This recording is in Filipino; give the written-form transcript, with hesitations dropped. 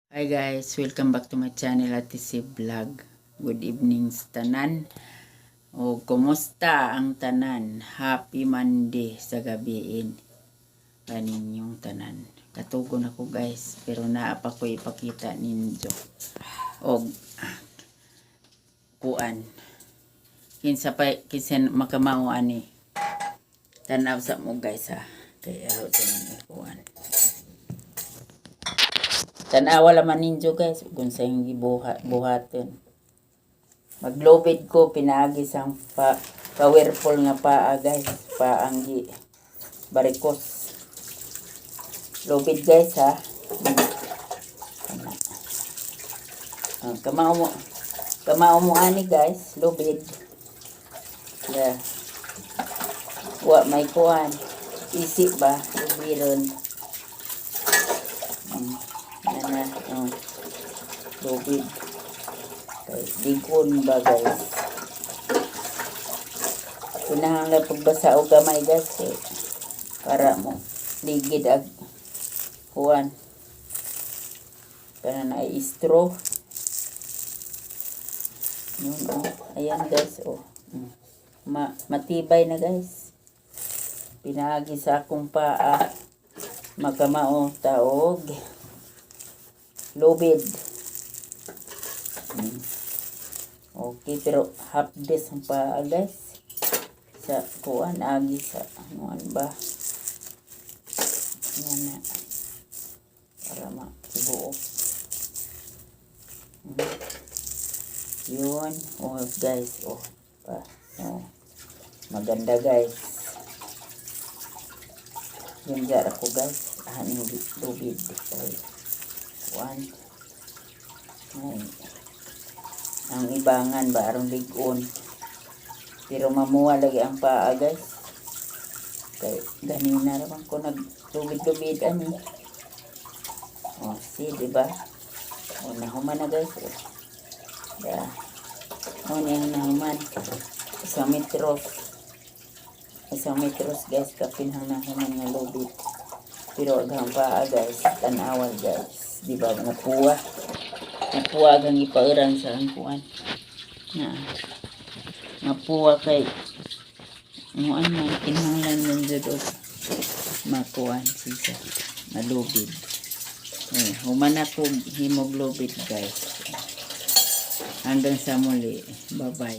Hi guys, welcome back to my channel at si Vlog. Good evening sa tanan. O kumusta ang tanan? Happy Monday sa gabiin. Kaninyong tanan. Katugon ako guys, pero naapa ko ipakita ninyo. O kuan. Kinsa makamao ani. Tanaw sa mo guys ha. Kaya aro sa kuan. Tanawa laman ninyo guys, kung sa yung buhatin. Maglobid ko, pinagis ang powerful nga paa guys, paanggi barikos. Lobid guys ha. Kamao mo ani guys, lobid. Yeah. Wa may kuhan. Isip ba? Lubiron. Lubid. Digon ba guys? Pinahanglan pagbasa o gamay guys para mo ligid ag kuwan. Para na straw. Yun ayan guys matibay na guys. Pinagi sa akong paa. Makamao taog. Lubid. Okay, pero half this ang paa guys. Sa kuan agi sa anuan ba? Yan na. Para makibuok. Yun. Guys. Maganda guys. Yun dyan ako guys. Aning lubid. One. Ang ibangan ba arong ligon. Pero mamuha lagi ang paa guys. Kaya ganina naman ko naglubid-lubid ani. See diba? Nahuman na guys. Niyang nahuman. Isang metros guys kapinhang nahuman nga lubid. Pero agang paa guys, tanawal guys. Diba napuwa agang ipauran sa angkuan. Napuwa kay man kinahanglan nun dito makuan siya malubid. Human ako himoglobid guys. Hanggang sa muli. Bye bye.